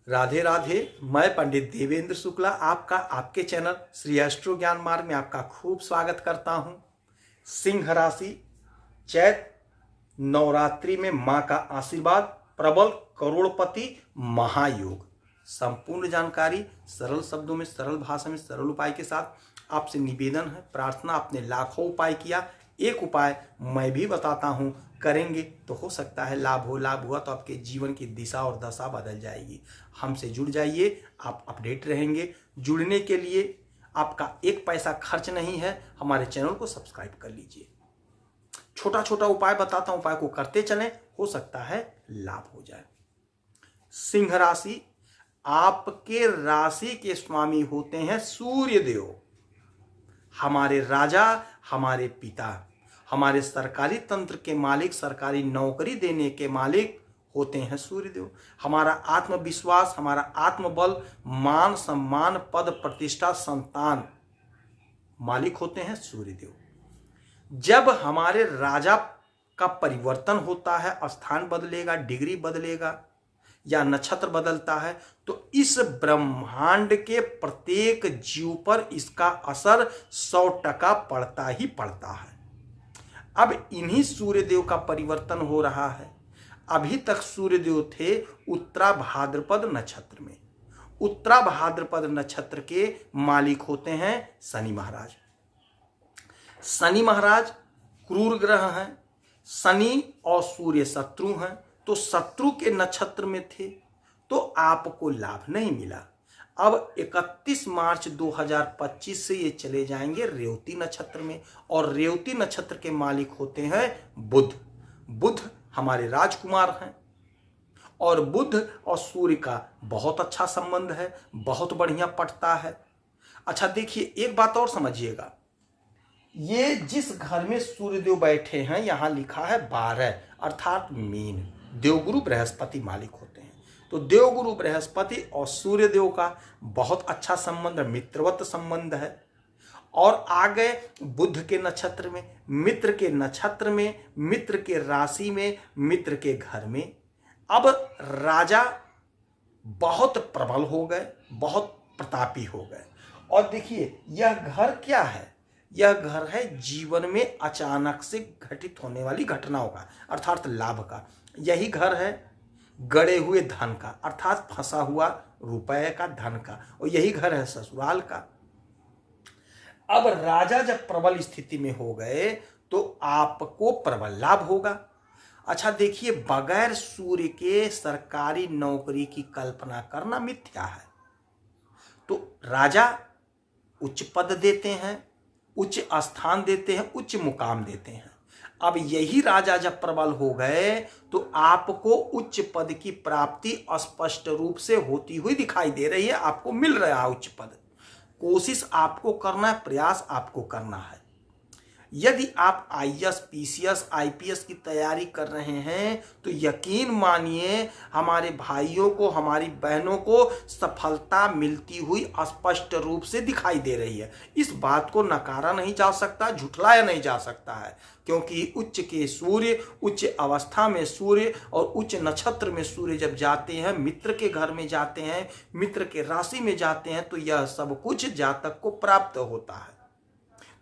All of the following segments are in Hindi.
राधे राधे। मैं पंडित देवेंद्र शुक्ला आपका आपके चैनल श्री एस्ट्रो ज्ञान मार्ग में आपका खूब स्वागत करता हूं। सिंह राशि, चैत नवरात्रि में मां का आशीर्वाद, प्रबल करोड़पति महायोग। संपूर्ण जानकारी सरल शब्दों में, सरल भाषा में, सरल उपाय के साथ आपसे निवेदन है, प्रार्थना। आपने लाखों उपाय किया, एक उपाय मैं भी बताता हूं, करेंगे तो हो सकता है लाभ हो। लाभ हुआ तो आपके जीवन की दिशा और दशा बदल जाएगी। हमसे जुड़ जाइए, आप अपडेट रहेंगे। जुड़ने के लिए आपका एक पैसा खर्च नहीं है। हमारे चैनल को सब्सक्राइब कर लीजिए। छोटा छोटा उपाय बताता हूं, उपाय को करते चलें, हो सकता है लाभ हो जाए। सिंह राशि, आपके राशि के स्वामी होते हैं सूर्य देव, हमारे राजा, हमारे पिता, हमारे सरकारी तंत्र के मालिक, सरकारी नौकरी देने के मालिक होते हैं सूर्यदेव। हमारा आत्मविश्वास, हमारा आत्मबल, मान सम्मान, पद प्रतिष्ठा, संतान मालिक होते हैं सूर्यदेव। जब हमारे राजा का परिवर्तन होता है, स्थान बदलेगा, डिग्री बदलेगा या नक्षत्र बदलता है, तो इस ब्रह्मांड के प्रत्येक जीव पर इसका असर 100% पड़ता ही पड़ता है। अब इन्हीं सूर्यदेव का परिवर्तन हो रहा है। अभी तक सूर्यदेव थे उत्तरा भाद्रपद नक्षत्र में। उत्तरा भाद्रपद नक्षत्र के मालिक होते हैं शनि महाराज। शनि महाराज क्रूर ग्रह हैं। शनि और सूर्य शत्रु हैं, तो शत्रु के नक्षत्र में थे तो आपको लाभ नहीं मिला। अब 31 मार्च 2025 से ये चले जाएंगे रेवती नक्षत्र में, और रेवती नक्षत्र के मालिक होते हैं बुध। बुध हमारे राजकुमार हैं, और बुध और सूर्य का बहुत अच्छा संबंध है, बहुत बढ़िया पटता है। अच्छा देखिए, एक बात और समझिएगा, ये जिस घर में सूर्यदेव बैठे हैं, यहां लिखा है 12 अर्थात मीन। देवगुरु बृहस्पति मालिक होते हैं। तो देवगुरु बृहस्पति और सूर्यदेव का बहुत अच्छा संबंध, मित्रवत संबंध है। और आ गए बुध के नक्षत्र में, मित्र के नक्षत्र में, मित्र के राशि में, मित्र के घर में। अब राजा बहुत प्रबल हो गए, बहुत प्रतापी हो गए। और देखिए, यह घर क्या है? यह घर है जीवन में अचानक से घटित होने वाली घटनाओं का, अर्थात लाभ का। यही घर है गड़े हुए धन का, अर्थात फंसा हुआ रुपए का, धन का। और यही घर है ससुराल का। अब राजा जब प्रबल स्थिति में हो गए तो आपको प्रबल लाभ होगा। अच्छा देखिए, बगैर सूर्य के सरकारी नौकरी की कल्पना करना मिथ्या है। तो राजा उच्च पद देते हैं, उच्च स्थान देते हैं, उच्च मुकाम देते हैं। अब यही राजा जब प्रबल हो गए तो आपको उच्च पद की प्राप्ति स्पष्ट रूप से होती हुई दिखाई दे रही है। आपको मिल रहा है उच्च पद। कोशिश आपको करना है, प्रयास आपको करना है। यदि आप आईएएस, पीसीएस, आईपीएस की तैयारी कर रहे हैं तो यकीन मानिए हमारे भाइयों को, हमारी बहनों को सफलता मिलती हुई स्पष्ट रूप से दिखाई दे रही है। इस बात को नकारा नहीं जा सकता, झुठलाया नहीं जा सकता है, क्योंकि उच्च के सूर्य, उच्च अवस्था में सूर्य और उच्च नक्षत्र में सूर्य जब जाते हैं, मित्र के घर में जाते हैं, मित्र के राशि में जाते हैं, तो यह सब कुछ जातक को प्राप्त होता है।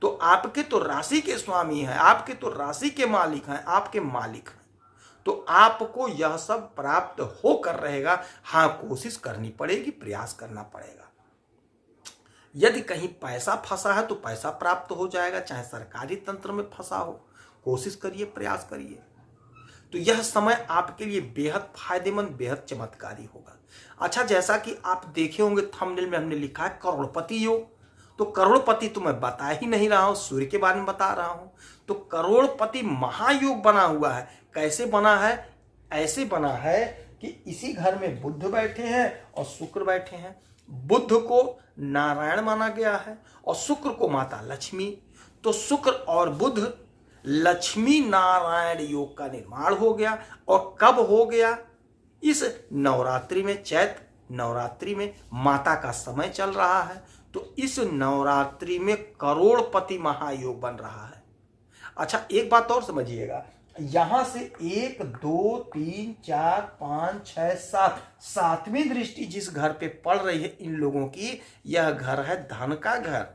तो आपके तो राशि के स्वामी हैं, आपके तो राशि के मालिक हैं, आपके मालिक हैं, तो आपको यह सब प्राप्त होकर रहेगा। हाँ, कोशिश करनी पड़ेगी, प्रयास करना पड़ेगा। यदि कहीं पैसा फंसा है तो पैसा प्राप्त हो जाएगा, चाहे सरकारी तंत्र में फंसा हो। कोशिश करिए, प्रयास करिए, तो यह समय आपके लिए बेहद फायदेमंद, बेहद चमत्कारी होगा। अच्छा, जैसा कि आप देखे होंगे थंबनेल में हमने लिखा है करोड़पति योग। तो करोड़पति तो मैं बता ही नहीं रहा हूं, सूर्य के बारे में बता रहा हूं। तो करोड़पति महायोग बना हुआ है। कैसे बना है? ऐसे बना है कि इसी घर में बुध बैठे हैं और शुक्र बैठे हैं। बुध को नारायण माना गया है और शुक्र को माता लक्ष्मी। तो शुक्र और बुध लक्ष्मी नारायण योग का निर्माण हो गया। और कब हो गया? इस नवरात्रि में, चैत नवरात्रि में माता का समय चल रहा है, तो इस नवरात्रि में करोड़पति महायोग बन रहा है। अच्छा, एक बात और समझिएगा, यहां से 1 2 3 4 5 6 7 सातवीं दृष्टि जिस घर पे पड़ रही है इन लोगों की, यह घर है धन का घर।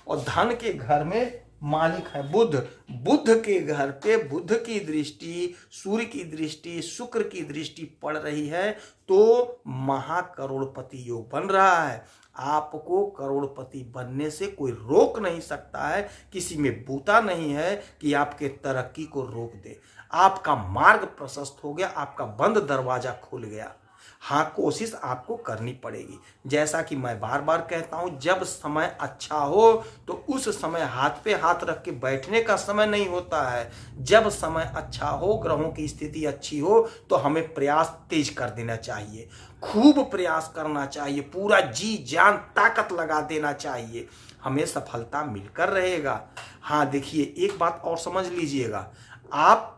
और धन के घर में मालिक है बुध। बुध के घर पे बुध की दृष्टि, सूर्य की दृष्टि, शुक्र की दृष्टि पड़ रही है, तो महाकरोड़पति योग बन रहा है। आपको करोड़पति बनने से कोई रोक नहीं सकता है, किसी में बूता नहीं है कि आपके तरक्की को रोक दे। आपका मार्ग प्रशस्त हो गया, आपका बंद दरवाजा खुल गया। हाँ, कोशिश आपको करनी पड़ेगी। जैसा कि मैं बार बार कहता हूं, जब समय अच्छा हो तो उस समय हाथ पे हाथ रख के बैठने का समय नहीं होता है। जब समय अच्छा हो, ग्रहों की स्थिति अच्छी हो, तो हमें प्रयास तेज कर देना चाहिए, खूब प्रयास करना चाहिए, पूरा जी जान ताकत लगा देना चाहिए, हमें सफलता मिलकर रहेगा। हाँ देखिए, एक बात और समझ लीजिएगा, आप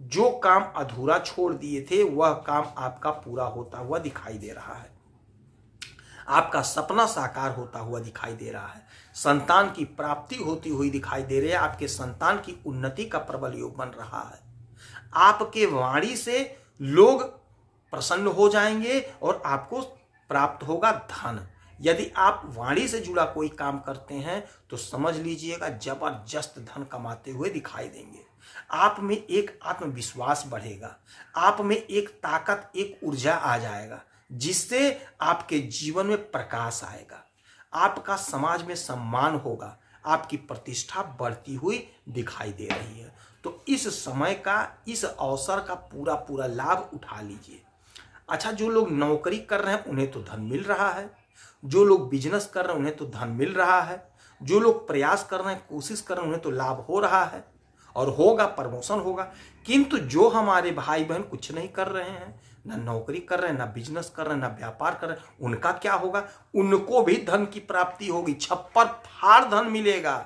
जो काम अधूरा छोड़ दिए थे वह काम आपका पूरा होता हुआ दिखाई दे रहा है। आपका सपना साकार होता हुआ दिखाई दे रहा है। संतान की प्राप्ति होती हुई दिखाई दे रही है। आपके संतान की उन्नति का प्रबल योग बन रहा है। आपके वाणी से लोग प्रसन्न हो जाएंगे और आपको प्राप्त होगा धन। यदि आप वाणी से जुड़ा कोई काम करते हैं तो समझ लीजिएगा जबरदस्त धन कमाते हुए दिखाई देंगे। आप में एक आत्मविश्वास बढ़ेगा, आप में एक ताकत, एक ऊर्जा आ जाएगा, जिससे आपके जीवन में प्रकाश आएगा, आपका समाज में सम्मान होगा, आपकी प्रतिष्ठा बढ़ती हुई दिखाई दे रही है। तो इस समय का, इस अवसर का पूरा पूरा लाभ उठा लीजिए। अच्छा, जो लोग नौकरी कर रहे हैं उन्हें तो धन मिल रहा है, जो लोग बिजनेस कर रहे हैं उन्हें तो धन मिल रहा है, जो लोग प्रयास कर रहे हैं, कोशिश कर रहे हैं, उन्हें तो लाभ हो रहा है और होगा, प्रमोशन होगा। किंतु जो हमारे भाई बहन कुछ नहीं कर रहे हैं, ना नौकरी कर रहे हैं, ना बिजनेस कर रहे हैं, ना व्यापार कर रहे हैं, उनका क्या होगा? उनको भी धन की प्राप्ति होगी, छप्पर फाड़ धन मिलेगा।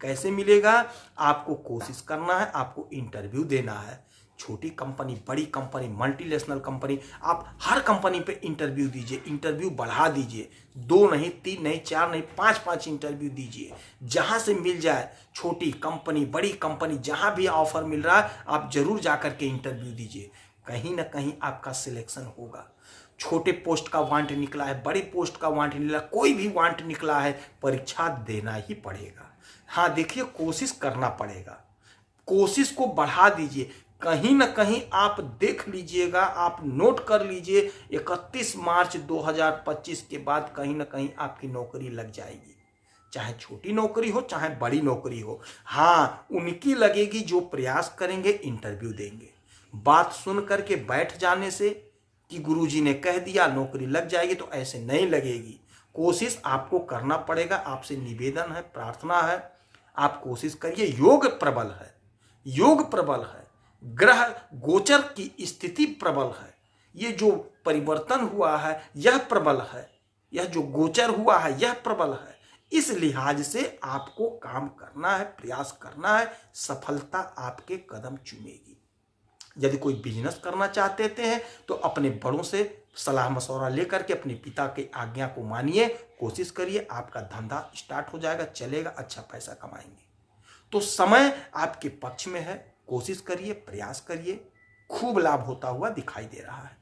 कैसे मिलेगा? आपको कोशिश करना है, आपको इंटरव्यू देना है। छोटी कंपनी, बड़ी कंपनी, मल्टीनेशनल कंपनी, आप हर कंपनी पे इंटरव्यू दीजिए, इंटरव्यू बढ़ा दीजिए। 2 नहीं, 3 नहीं, 4 नहीं, 5 इंटरव्यू दीजिए। जहां से मिल जाए, छोटी कंपनी, बड़ी कंपनी, जहां भी ऑफर मिल रहा है, आप जरूर जाकर के इंटरव्यू दीजिए। कहीं ना कहीं आपका सिलेक्शन होगा। छोटे पोस्ट का वांट निकला है, बड़ी पोस्ट का वांट निकला, कोई भी वांट निकला है, परीक्षा देना ही पड़ेगा। हाँ देखिए, कोशिश करना पड़ेगा, कोशिश को बढ़ा दीजिए। कहीं ना कहीं आप देख लीजिएगा, आप नोट कर लीजिए, 31 मार्च 2025 के बाद कहीं ना कहीं आपकी नौकरी लग जाएगी। चाहे छोटी नौकरी हो, चाहे बड़ी नौकरी हो। हाँ, उनकी लगेगी जो प्रयास करेंगे, इंटरव्यू देंगे। बात सुन करके बैठ जाने से कि गुरुजी ने कह दिया नौकरी लग जाएगी, तो ऐसे नहीं लगेगी। कोशिश आपको करना पड़ेगा। आपसे निवेदन है, प्रार्थना है, आप कोशिश करिए। योग प्रबल है, योग प्रबल है, ग्रह गोचर की स्थिति प्रबल है। ये जो परिवर्तन हुआ है यह प्रबल है, यह जो गोचर हुआ है यह प्रबल है। इस लिहाज से आपको काम करना है, प्रयास करना है, सफलता आपके कदम चूमेगी। यदि कोई बिजनेस करना चाहते हैं तो अपने बड़ों से सलाह मशवरा लेकर के अपने पिता की आज्ञा को मानिए, कोशिश करिए, आपका धंधा स्टार्ट हो जाएगा, चलेगा, अच्छा पैसा कमाएंगे। तो समय आपके पक्ष में है, कोशिश करिए, प्रयास करिए, खूब लाभ होता हुआ दिखाई दे रहा है।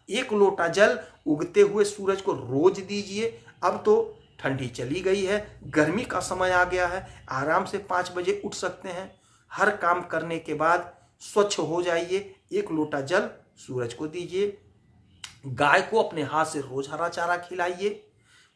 1 लोटा जल उगते हुए सूरज को रोज दीजिए। अब तो ठंडी चली गई है, गर्मी का समय आ गया है, आराम से 5 बजे उठ सकते हैं। हर काम करने के बाद स्वच्छ हो जाइए, 1 लोटा जल सूरज को दीजिए। गाय को अपने हाथ से रोज हरा चारा खिलाइए।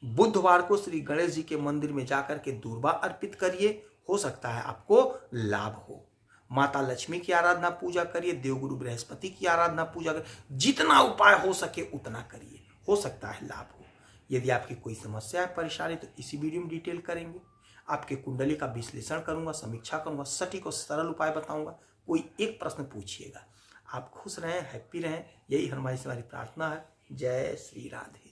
बुधवार को श्री गणेश जी के मंदिर में जाकर के दूर्वा अर्पित करिए, हो सकता है आपको लाभ हो। माता लक्ष्मी की आराधना पूजा करिए, देवगुरु बृहस्पति की आराधना पूजा करिए, जितना उपाय हो सके उतना करिए, हो सकता है लाभ हो। यदि आपकी कोई समस्या है, परेशानी, तो इसी वीडियो में डिटेल करेंगे। आपके कुंडली का विश्लेषण करूंगा, समीक्षा करूंगा, सटीक और सरल उपाय बताऊंगा। कोई एक प्रश्न पूछिएगा। आप खुश रहें, हैप्पी रहें, यही हमारी प्रार्थना है। जय श्री राधे।